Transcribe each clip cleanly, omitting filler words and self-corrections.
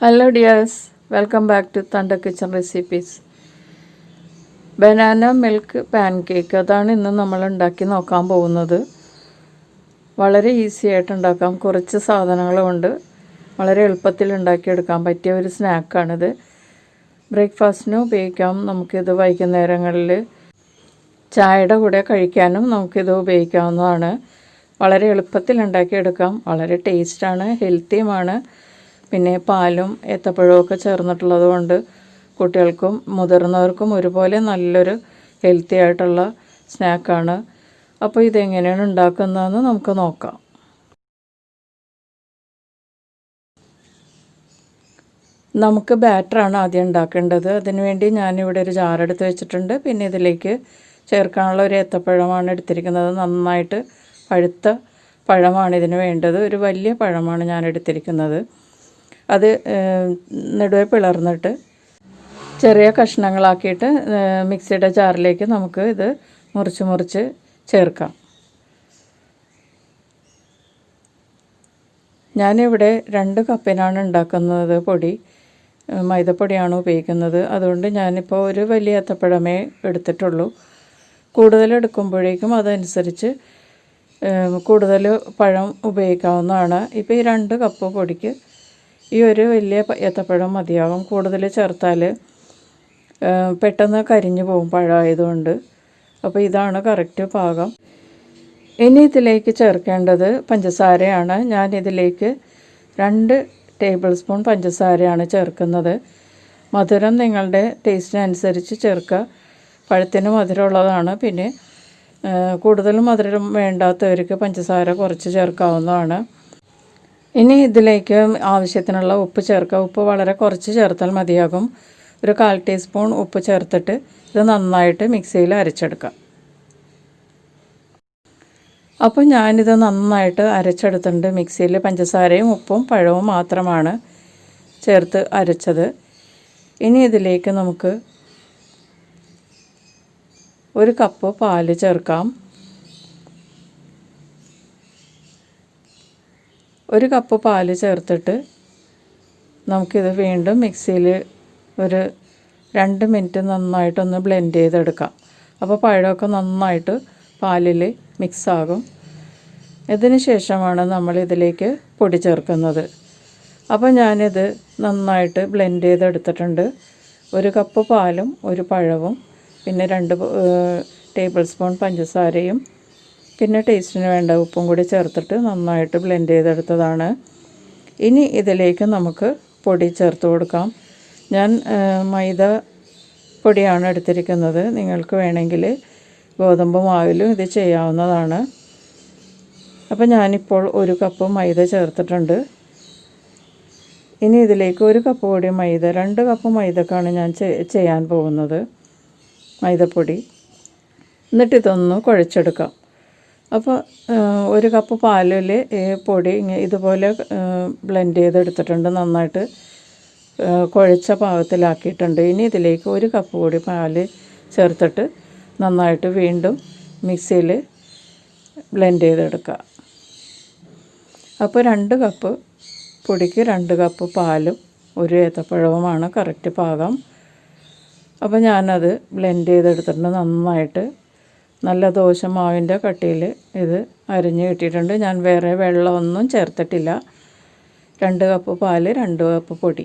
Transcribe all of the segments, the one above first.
Hello dears, welcome back to Thunder Kitchen Recipes. Banana milk pancake അതാണ് ഇന്ന് നമ്മൾ ഉണ്ടാക്കി നോക്കാൻ പോകുന്നത്. വളരെ ഈസി ആയിട്ട് ഉണ്ടാക്കാം. കുറച്ച് സാധനങ്ങൾ കൊണ്ട് വളരെ എളുപ്പത്തിൽ ഉണ്ടാക്കിയെടുക്കാൻ പറ്റിയ ഒരു സ്നാക്കാണിത്. ബ്രേക്ക്ഫാസ്റ്റിന് ഉപയോഗിക്കാം. നമുക്കിത് വൈകുന്നേരങ്ങളിൽ ചായയുടെ കൂടെ കഴിക്കാനും നമുക്കിത് ഉപയോഗിക്കാവുന്നതാണ്. വളരെ എളുപ്പത്തിൽ ഉണ്ടാക്കിയെടുക്കാം. വളരെ ടേസ്റ്റാണ്, ഹെൽത്തിയുമാണ്. പിന്നെ പാലും ഏത്തപ്പഴവും ഒക്കെ ചേർന്നിട്ടുള്ളത് കൊണ്ട് കുട്ടികൾക്കും മുതിർന്നവർക്കും ഒരുപോലെ നല്ലൊരു ഹെൽത്തി ആയിട്ടുള്ള സ്നാക്കാണ്. അപ്പോൾ ഇതെങ്ങനെയാണ് ഉണ്ടാക്കുന്നതെന്ന് നമുക്ക് നോക്കാം. നമുക്ക് ബാറ്ററാണ് ആദ്യം ഉണ്ടാക്കേണ്ടത്. അതിനുവേണ്ടി ഞാനിവിടെ ഒരു ജാറെടുത്ത് വെച്ചിട്ടുണ്ട്. പിന്നെ ഇതിലേക്ക് ചേർക്കാനുള്ള ഒരു ഏത്തപ്പഴമാണ് എടുത്തിരിക്കുന്നത്. നന്നായിട്ട് പഴുത്ത പഴമാണ് ഇതിന് വേണ്ടത്. ഒരു വലിയ പഴമാണ് ഞാൻ എടുത്തിരിക്കുന്നത്. അത് നടുവെ പിളർന്നിട്ട് ചെറിയ കഷ്ണങ്ങളാക്കിയിട്ട് മിക്സിയുടെ ജാറിലേക്ക് നമുക്ക് ഇത് മുറിച്ച് ചേർക്കാം. ഞാനിവിടെ 2 കപ്പിനാണ് ഉണ്ടാക്കുന്നത്. പൊടി മൈദപ്പൊടിയാണ് ഉപയോഗിക്കുന്നത്. അതുകൊണ്ട് ഞാനിപ്പോൾ ഒരു വലിയ ഏത്തപ്പഴമേ എടുത്തിട്ടുള്ളൂ. കൂടുതൽ എടുക്കുമ്പോഴേക്കും അതനുസരിച്ച് കൂടുതൽ പഴം ഉപയോഗിക്കാവുന്നതാണ്. ഇപ്പോൾ ഈ 2 കപ്പ് പൊടിക്ക് ഈ ഒരു വലിയ ഏത്തപ്പഴം മതിയാകും. കൂടുതൽ ചേർത്താൽ പെട്ടെന്ന് കരിഞ്ഞു പോകും പഴമായതുകൊണ്ട്. അപ്പോൾ ഇതാണ് കറക്റ്റ് പാകം. ഇനി ഇതിലേക്ക് ചേർക്കേണ്ടത് പഞ്ചസാരയാണ്. ഞാനിതിലേക്ക് 2 ടേബിൾ സ്പൂൺ പഞ്ചസാരയാണ് ചേർക്കുന്നത്. മധുരം നിങ്ങളുടെ ടേസ്റ്റിനനുസരിച്ച് ചേർക്കുക. പഴത്തിന് മധുരമുള്ളതാണ്. പിന്നെ കൂടുതൽ മധുരം വേണ്ടാത്തവർക്ക് പഞ്ചസാര കുറച്ച് ചേർക്കാവുന്നതാണ്. ഇനി ഇതിലേക്ക് ആവശ്യത്തിനുള്ള ഉപ്പ് ചേർക്കുക. ഉപ്പ് വളരെ കുറച്ച് ചേർത്താൽ മതിയാകും. ഒരു 1/4 ടീസ്പൂൺ ഉപ്പ് ചേർത്തിട്ട് ഇത് നന്നായിട്ട് മിക്സിയിൽ അരച്ചെടുക്കാം. അപ്പോൾ ഞാനിത് നന്നായിട്ട് അരച്ചെടുത്തിട്ടുണ്ട്. മിക്സിയിൽ പഞ്ചസാരയും ഉപ്പും പഴവും മാത്രമാണ് ചേർത്ത് അരച്ചത്. ഇനി ഇതിലേക്ക് നമുക്ക് 1 കപ്പ് പാല് ചേർക്കാം. 1 കപ്പ് പാല് ചേർത്തിട്ട് നമുക്കിത് വീണ്ടും മിക്സിയിൽ ഒരു 2 മിനിറ്റ് നന്നായിട്ടൊന്ന് ബ്ലെൻഡ് ചെയ്തെടുക്കാം. അപ്പോൾ പഴമൊക്കെ നന്നായിട്ട് പാലിൽ മിക്സാകും. ഇതിന് ശേഷമാണ് നമ്മൾ ഇതിലേക്ക് പൊടി ചേർക്കുന്നത്. അപ്പോൾ ഞാനിത് നന്നായിട്ട് ബ്ലെൻഡ് ചെയ്തെടുത്തിട്ടുണ്ട്. 1 കപ്പ് പാലും 1 പഴവും പിന്നെ 2 ടേബിൾ സ്പൂൺ പഞ്ചസാരയും പിന്നെ ടേസ്റ്റിന് വേണ്ട ഉപ്പും കൂടി ചേർത്തിട്ട് നന്നായിട്ട് ബ്ലെൻഡ് ചെയ്തെടുത്തതാണ്. ഇനി ഇതിലേക്ക് നമുക്ക് പൊടി ചേർത്ത് കൊടുക്കാം. ഞാൻ മൈദ പൊടിയാണ് എടുത്തിരിക്കുന്നത്. നിങ്ങൾക്ക് വേണമെങ്കിൽ ഗോതമ്പ് മാവിലും ഇത് ചെയ്യാവുന്നതാണ്. അപ്പോൾ ഞാനിപ്പോൾ 1 കപ്പ് മൈദ ചേർത്തിട്ടുണ്ട്. ഇനി ഇതിലേക്ക് 1 കപ്പ് കൂടി മൈദ, 2 കപ്പ് മൈദക്കാണ് ഞാൻ ചെയ്യാൻ പോകുന്നത് മൈദപ്പൊടി. എന്നിട്ട് ഇതൊന്ന് കുഴച്ചെടുക്കാം. അപ്പോൾ 1 കപ്പ് പാലിൽ ഈ പൊടി ഇതുപോലെ ബ്ലെൻഡ് ചെയ്തെടുത്തിട്ടുണ്ട്. നന്നായിട്ട് കുഴച്ച പാകത്തിലാക്കിയിട്ടുണ്ട്. ഇനി ഇതിലേക്ക് 1 കപ്പ് കൂടി പാല് ചേർത്തിട്ട് നന്നായിട്ട് വീണ്ടും മിക്സിയിൽ ബ്ലെൻഡ് ചെയ്തെടുക്കുക. അപ്പോൾ 2 കപ്പ് പൊടിക്ക് 2 കപ്പ് പാലും 1 ഏത്തപ്പഴവുമാണ് കറക്റ്റ് പാകം. അപ്പോൾ ഞാനത് ബ്ലെൻഡ് ചെയ്തെടുത്തിട്ടുണ്ട്. നന്നായിട്ട് നല്ല ദോശമാവിൻ്റെ കട്ടിയിൽ ഇത് അരിഞ്ഞ് കിട്ടിയിട്ടുണ്ട്. ഞാൻ വേറെ വെള്ളമൊന്നും ചേർത്തിട്ടില്ല. 2 കപ്പ് പാല് 2 കപ്പ് പൊടി.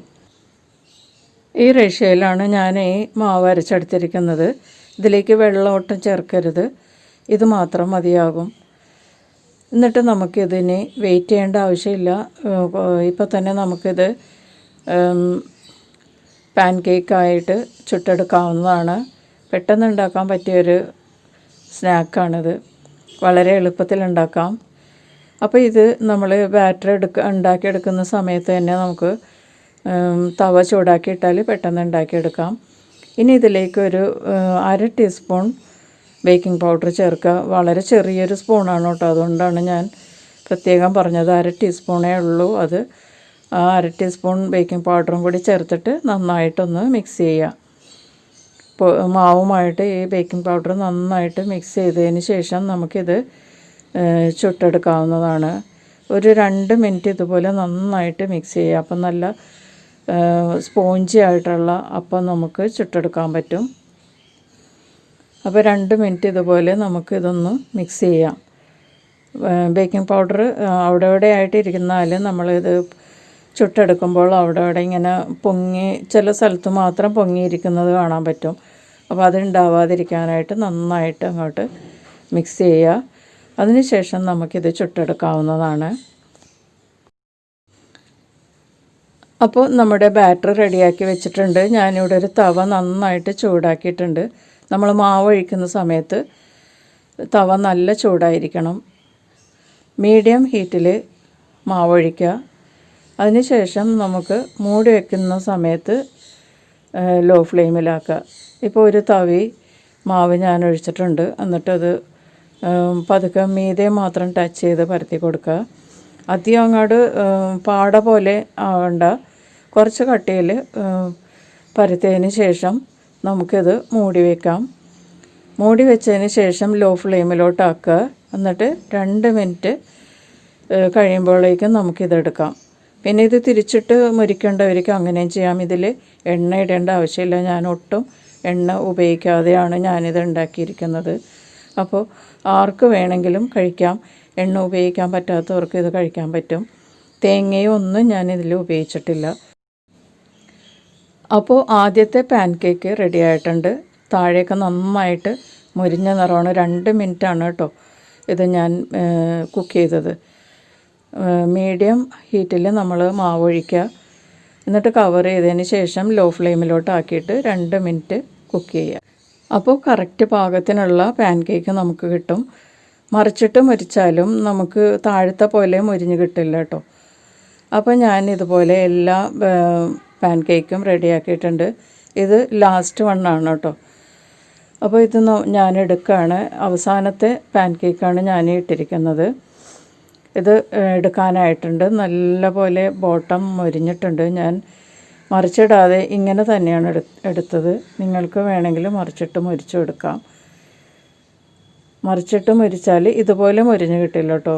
ഈ റേഷ്യോയിലാണ് ഞാൻ ഈ മാവ് അരച്ചെടുത്തിരിക്കുന്നത്. ഇതിലേക്ക് വെള്ളം ഒട്ടും ചേർക്കരുത്. ഇത് മാത്രം മതിയാകും. എന്നിട്ട് നമുക്കിതിന് വെയിറ്റ് ചെയ്യേണ്ട ആവശ്യമില്ല. ഇപ്പോൾ തന്നെ നമുക്കിത് പാൻകേക്കായിട്ട് ചുട്ടെടുക്കാവുന്നതാണ്. പെട്ടെന്ന് ഉണ്ടാക്കാൻ പറ്റിയൊരു സ്നാക്കാണിത്. വളരെ എളുപ്പത്തിൽ ഉണ്ടാക്കാം. അപ്പോൾ ഇത് നമ്മൾ ബാറ്റർ ഉണ്ടാക്കിയെടുക്കുന്ന സമയത്ത് തന്നെ നമുക്ക് തവ ചൂടാക്കിയിട്ടാൽ പെട്ടെന്ന് ഉണ്ടാക്കിയെടുക്കാം. ഇനി ഇതിലേക്ക് ഒരു 1/2 ടീസ്പൂൺ ബേക്കിംഗ് പൗഡർ ചേർക്കുക. വളരെ ചെറിയൊരു സ്പൂണാണ് കേട്ടോ. അതുകൊണ്ടാണ് ഞാൻ പ്രത്യേകം പറഞ്ഞത്. 1/2 ടീസ്പൂണേ ഉള്ളൂ. അത് ആ 1/2 ടീസ്പൂൺ ബേക്കിംഗ് പൗഡറും കൂടി ചേർത്തിട്ട് നന്നായിട്ടൊന്ന് മിക്സ് ചെയ്യുക. മാവുമായിട്ട് ഈ ബേക്കിംഗ് പൗഡർ നന്നായിട്ട് മിക്സ് ചെയ്തതിന് ശേഷം നമുക്കിത് ചുട്ടെടുക്കാവുന്നതാണ്. ഒരു 2 മിനിറ്റ് ഇതുപോലെ നന്നായിട്ട് മിക്സ് ചെയ്യുക. അപ്പം നല്ല സ്പോഞ്ചി ആയിട്ടുള്ള അപ്പം നമുക്ക് ചുട്ടെടുക്കാൻ പറ്റും. അപ്പോൾ 2 മിനിറ്റ് ഇതുപോലെ നമുക്കിതൊന്ന് മിക്സ് ചെയ്യാം. ബേക്കിംഗ് പൗഡർ അവിടെ ഇവിടെ ആയിട്ട് ഇരുന്നാൽ നമ്മളിത് ചുട്ടെടുക്കുമ്പോൾ അവിടെ ഇവിടെ ഇങ്ങനെ പൊങ്ങി ചില സ്ഥലത്ത് മാത്രം പൊങ്ങിയിരിക്കുന്നത് കാണാൻ പറ്റും. അപ്പോൾ അതുണ്ടാവാതിരിക്കാനായിട്ട് നന്നായിട്ട് അങ്ങോട്ട് മിക്സ് ചെയ്യുക. അതിനുശേഷം നമുക്കിത് ചുട്ടെടുക്കാവുന്നതാണ്. അപ്പോൾ നമ്മുടെ ബാറ്റർ റെഡിയാക്കി വെച്ചിട്ടുണ്ട്. ഞാനിവിടെ ഒരു തവ നന്നായിട്ട് ചൂടാക്കിയിട്ടുണ്ട്. നമ്മൾ മാവ് ഒഴിക്കുന്ന സമയത്ത് തവ നല്ല ചൂടായിരിക്കണം. മീഡിയം ഹീറ്റിൽ മാവ് ഒഴിക്കുക. അതിനുശേഷം നമുക്ക് മൂടി വയ്ക്കുന്ന സമയത്ത് ലോ ഫ്ലെയിമിലാക്കുക. ഇപ്പോൾ ഒരു തവി മാവ് ഞാൻ ഒഴിച്ചിട്ടുണ്ട്. എന്നിട്ടത് പതുക്കെ മീതെ മാത്രം ടച്ച് ചെയ്ത് പരത്തി കൊടുക്കുക. അധികം അങ്ങോട്ട് പാട പോലെ ആവണ്ട, കുറച്ച് കട്ടിയിൽ പരത്തിയതിന് ശേഷം നമുക്കിത് മൂടി വയ്ക്കാം. മൂടി വെച്ചതിന് ശേഷം ലോ ഫ്ലെയിമിലോട്ടാക്കുക. എന്നിട്ട് 2 മിനിറ്റ് കഴിയുമ്പോഴേക്കും നമുക്കിതെടുക്കാം. പിന്നെ ഇത് തിരിച്ചിട്ട് മുരിക്കേണ്ടവർക്ക് അങ്ങനെയും ചെയ്യാം. ഇതിൽ എണ്ണ ഇടേണ്ട ആവശ്യമില്ല. ഞാൻ ഒട്ടും എണ്ണ ഉപയോഗിക്കാതെയാണ് ഞാനിത് ഉണ്ടാക്കിയിരിക്കുന്നത്. അപ്പോൾ ആർക്ക് വേണമെങ്കിലും കഴിക്കാം. എണ്ണ ഉപയോഗിക്കാൻ പറ്റാത്തവർക്ക് ഇത് കഴിക്കാൻ പറ്റും. തേങ്ങയും ഒന്നും ഞാനിതിൽ ഉപയോഗിച്ചിട്ടില്ല. അപ്പോൾ ആദ്യത്തെ പാൻകേക്ക് റെഡി ആയിട്ടുണ്ട്. താഴെയൊക്കെ നന്നായിട്ട് മുരിഞ്ഞ നിറമാണ്. 2 മിനിറ്റാണ് കേട്ടോ ഇത് ഞാൻ കുക്ക് ചെയ്തത്. മീഡിയം ഹീറ്റിൽ നമ്മൾ മാവ് ഒഴിക്കുക. എന്നിട്ട് കവർ ചെയ്തതിന് ശേഷം ലോ ഫ്ലെയിമിലോട്ട് ആക്കിയിട്ട് 2 മിനിറ്റ് കുക്ക് ചെയ്യുക. അപ്പോൾ കറക്റ്റ് പാകത്തിനുള്ള പാൻകേക്ക് നമുക്ക് കിട്ടും. മറിച്ചിട്ട് മുരിച്ചാലും നമുക്ക് താഴത്തെ പോലെ മുരിഞ്ഞ് കിട്ടില്ല കേട്ടോ. അപ്പോൾ ഞാൻ ഇതുപോലെ എല്ലാ പാൻകേക്കും റെഡിയാക്കിയിട്ടുണ്ട്. ഇത് ലാസ്റ്റ് വണ്ണാണ് കേട്ടോ. അപ്പോൾ ഇത് ഞാൻ എടുക്കുകയാണ്. അവസാനത്തെ പാൻകേക്കാണ് ഞാൻ ഇട്ടിരിക്കുന്നത്. ഇത് എടുക്കാനായിട്ടുണ്ട്. നല്ല പോലെ ബോട്ടം മൊരിഞ്ഞിട്ടുണ്ട്. ഞാൻ മറിച്ചിടാതെ ഇങ്ങനെ തന്നെയാണ് എടുത്തത്. നിങ്ങൾക്ക് വേണമെങ്കിൽ മറിച്ചിട്ട് മുരിച്ചു എടുക്കാം. മറിച്ചിട്ട് മുരിച്ചാൽ ഇതുപോലെ മുരിഞ്ഞ് കിട്ടില്ല കേട്ടോ.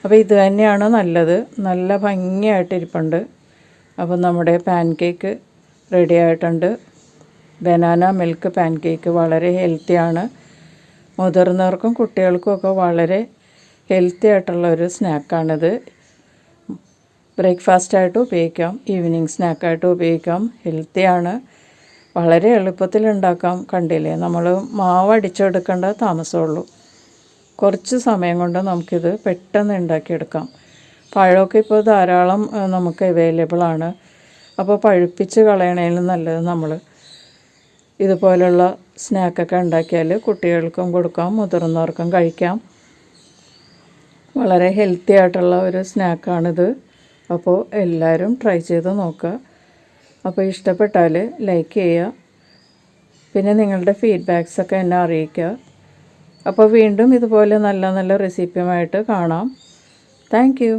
അപ്പോൾ ഇത് തന്നെയാണ് നല്ലത്. നല്ല ഭംഗിയായിട്ടിരിപ്പുണ്ട്. അപ്പോൾ നമ്മുടെ പാൻകേക്ക് റെഡി ആയിട്ടുണ്ട്. ബനാന മിൽക്ക് പാൻകേക്ക് വളരെ ഹെൽത്തിയാണ്. മുതിർന്നവർക്കും കുട്ടികൾക്കും ഒക്കെ വളരെ ഹെൽത്തി ആയിട്ടുള്ളൊരു സ്നാക്കാണിത്. ബ്രേക്ക്ഫാസ്റ്റായിട്ട് ഉപയോഗിക്കാം, ഈവനിങ് സ്നാക്കായിട്ട് ഉപയോഗിക്കാം. ഹെൽത്തിയാണ്. വളരെ എളുപ്പത്തിൽ ഉണ്ടാക്കാം. കണ്ടില്ലേ, നമ്മൾ മാവ് അടിച്ചെടുക്കേണ്ട താമസമുള്ളൂ. കുറച്ച് സമയം കൊണ്ട് നമുക്കിത് പെട്ടെന്ന് ഉണ്ടാക്കിയെടുക്കാം. പഴമൊക്കെ ഇപ്പോൾ ധാരാളം നമുക്ക് അവൈലബിൾ ആണ്. അപ്പോൾ പഴുപ്പിച്ച് കളയണേലും നല്ലത് നമ്മൾ ഇതുപോലുള്ള സ്നാക്കൊക്കെ ഉണ്ടാക്കിയാൽ കുട്ടികൾക്കും കൊടുക്കാം, മുതിർന്നവർക്കും കഴിക്കാം. വളരെ ഹെൽത്തി ആയിട്ടുള്ള ഒരു സ്നാക്കാണിത്. അപ്പോൾ എല്ലാവരും ട്രൈ ചെയ്ത് നോക്കുക. അപ്പോൾ ഇഷ്ടപ്പെട്ടാൽ ലൈക്ക് ചെയ്യുക. പിന്നെ നിങ്ങളുടെ ഫീഡ്ബാക്സൊക്കെ എന്നെ അറിയിക്കുക. അപ്പോൾ വീണ്ടും ഇതുപോലെ നല്ല നല്ല റെസിപ്പിയുമായിട്ട് കാണാം. Thank you.